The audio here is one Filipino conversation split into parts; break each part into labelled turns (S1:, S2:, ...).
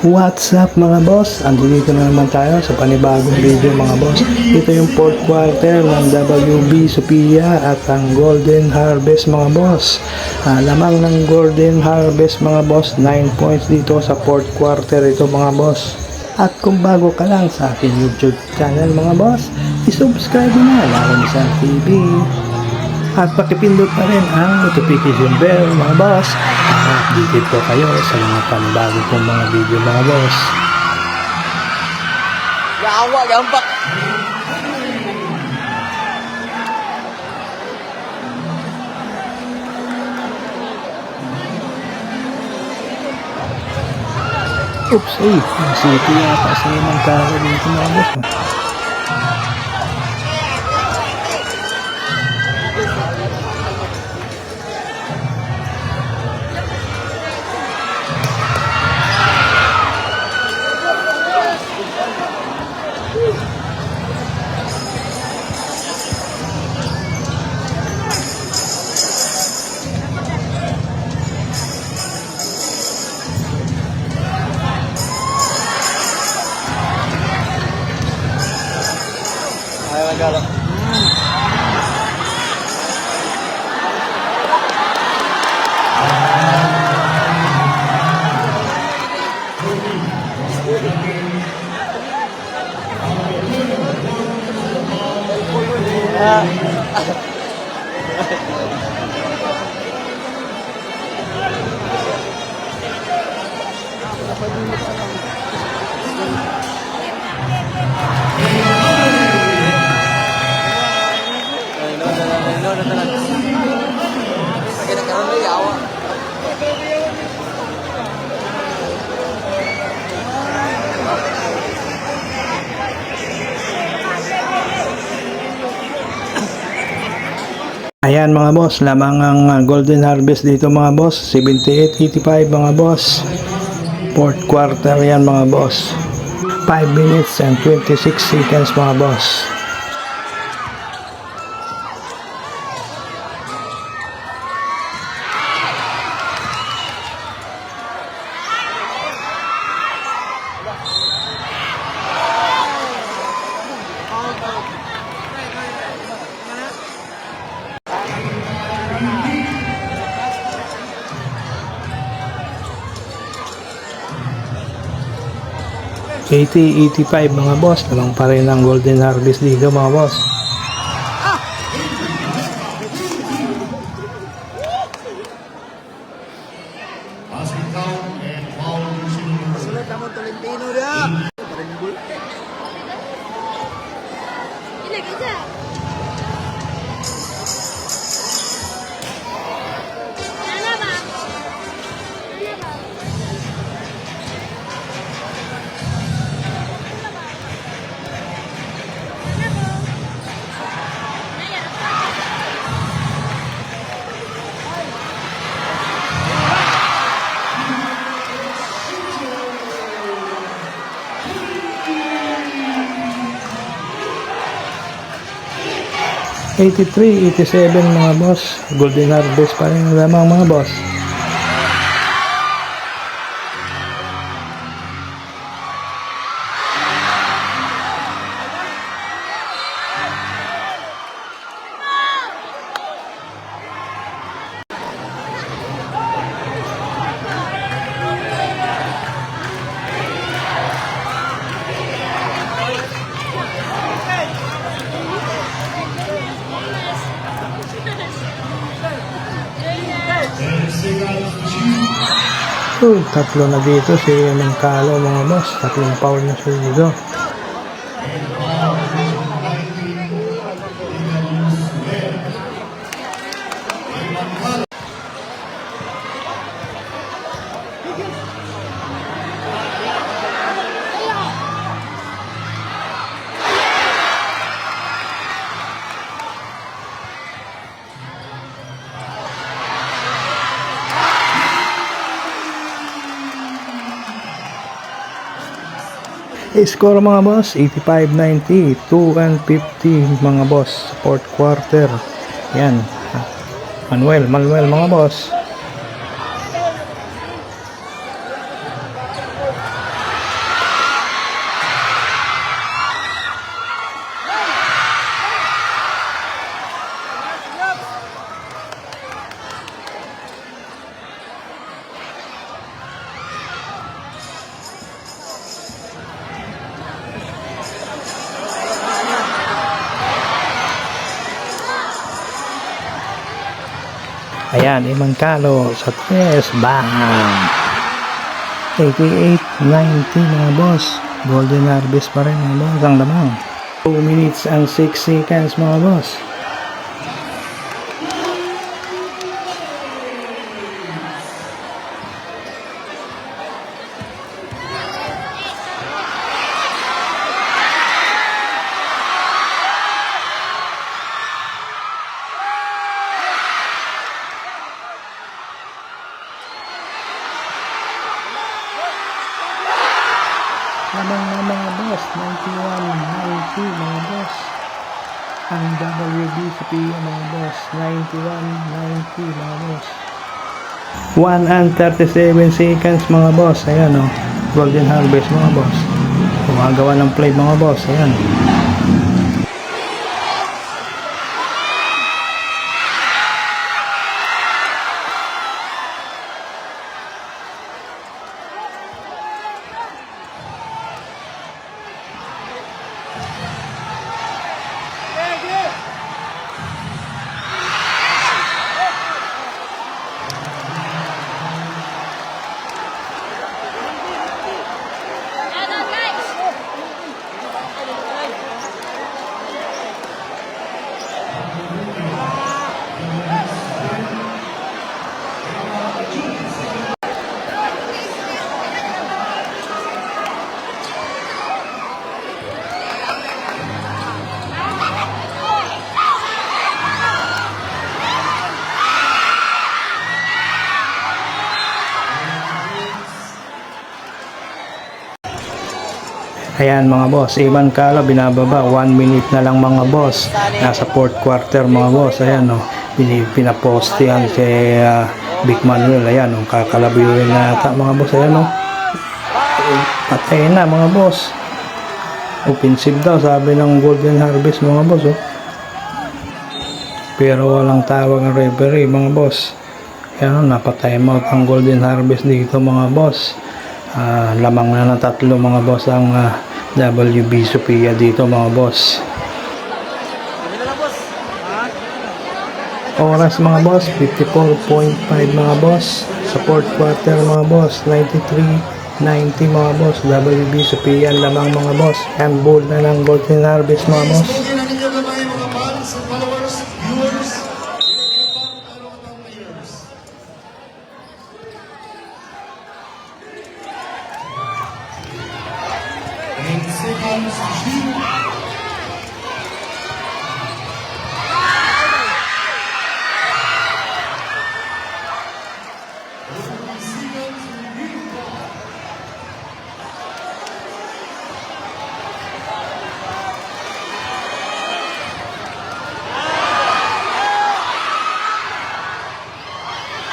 S1: What's up mga boss? Andito na naman tayo sa panibagong video mga boss. Ito yung fourth quarter ng WB Sophia at ang Golden Harvest mga boss. Lamang ng Golden Harvest mga boss, 9 points dito sa fourth quarter ito mga boss. At kung bago ka lang sa aking YouTube channel mga boss, isubscribe na Laranisang TV. At pakipindot na rin ang notification bell mga boss para updated ko kayo sa mga panibago kong mga video mga boss.
S2: Yawa, gampak.
S1: Oops, ang city yata sa ng tao dito mga boss.
S2: Ay, magalo.
S1: Ayan mga boss, lamang ang Golden Harvest dito mga boss, 78.85 mga boss. Fourth quarter yan mga boss. 5 minutes and 26 seconds mga boss. $80.85 mga boss, lamang pa rin ang Golden Harvest dito mga boss.
S2: Sulit naman Tolentino dia. Paringgul.
S3: Ilagay dyan. Nana ba? Nana ba?
S1: $83.87 mga boss, Golden Harvest pa rin lamang mga boss. Tatlo na dito si Mancalo mga boss, tatlong foul na siya dito. Score mga boss, 85-90, 2 and 50 mga boss, fourth quarter. Yan, Manuel mga boss. Ayan, Imancalo sa 3, bang! 88-90 mga boss. Golden Harvest pa rin mga boss ang lamang. 2 minutes and 6 seconds mga boss. Lamang na mga boss, 91-90 mga boss. Ang WB sa PIA mga boss, 91-90 mga boss. 1 and 37 seconds mga boss. Ayan o, Golden Harvest mga boss. Gumagawa ng play mga boss. Ayan.
S3: Ano guys?
S1: Ayan mga boss, Imancalo binababa, 1 minute na lang mga boss. Nasa 4th quarter mga boss. Ayan o, pinaposte yan kay Big Manuel. Ayan o, kakalabuhin na ata mga boss. Ayan o, patay na mga boss. Offensive daw sabi ng Golden Harvest mga boss o. Pero walang tawag ng referee mga boss. Ayan o, napatime out ang Golden Harvest dito mga boss. Lamang na ng 3 mga boss ang WB Sophia dito mga boss. Oras mga boss 54.5 mga boss. Sa 4th quarter mga boss 93-90 mga boss. WB Sophia lamang mga boss. Handball na ng Golden Harvest mga boss.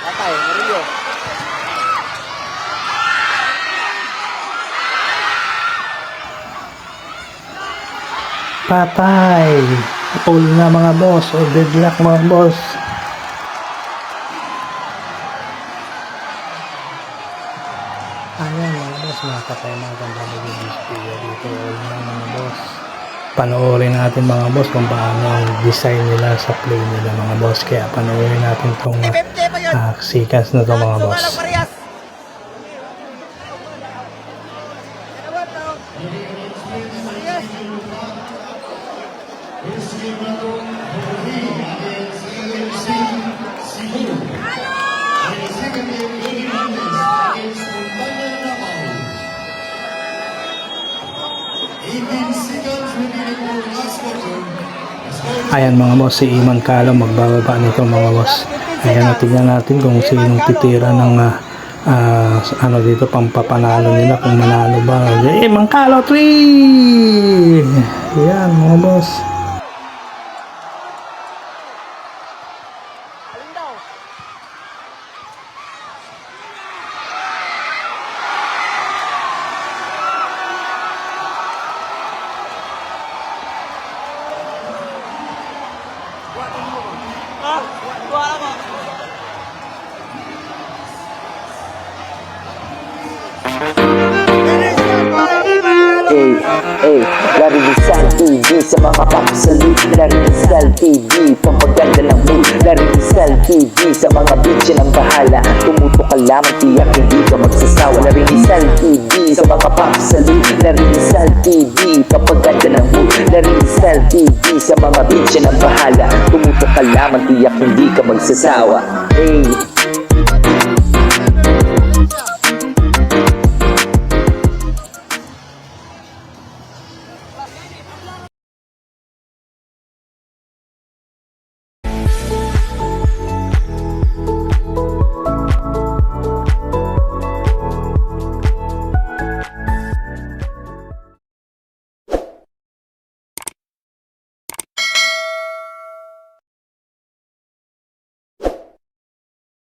S2: Patay, Mario.
S1: Patay. All na mga boss. O deadlock mga boss. Ayan mga boss. Nakatay mga ganda ng video dito. All na mga boss. Panoorin natin mga boss kung paano ang design nila sa play nila mga boss. Kaya panoorin natin itong sequence na ito mga boss. Ayan mga boss, si Imancalo magbababa nito mga boss. Ayan, tingnan natin kung sinong titira ng ano dito, pampapanalo nila, kung manalo ba. Imancalo 3! Ayan mga boss.
S4: Lari ng Sal TV sa mga papasalit. Lari ng Sal TV, pampaganda lang mood. Lari ng Sal TV. TV, sa mga beach yan ang bahala. Tumutok ka lamang, tiyak hindi ka magsasawa. Narinisal TV, sa mga pop salute. Narinisal TV, kapag ganda ng mood. Narinisal TV, sa mga beach yan ang bahala. Tumutok ka lamang, tiyak hindi ka magsasawa. Hey,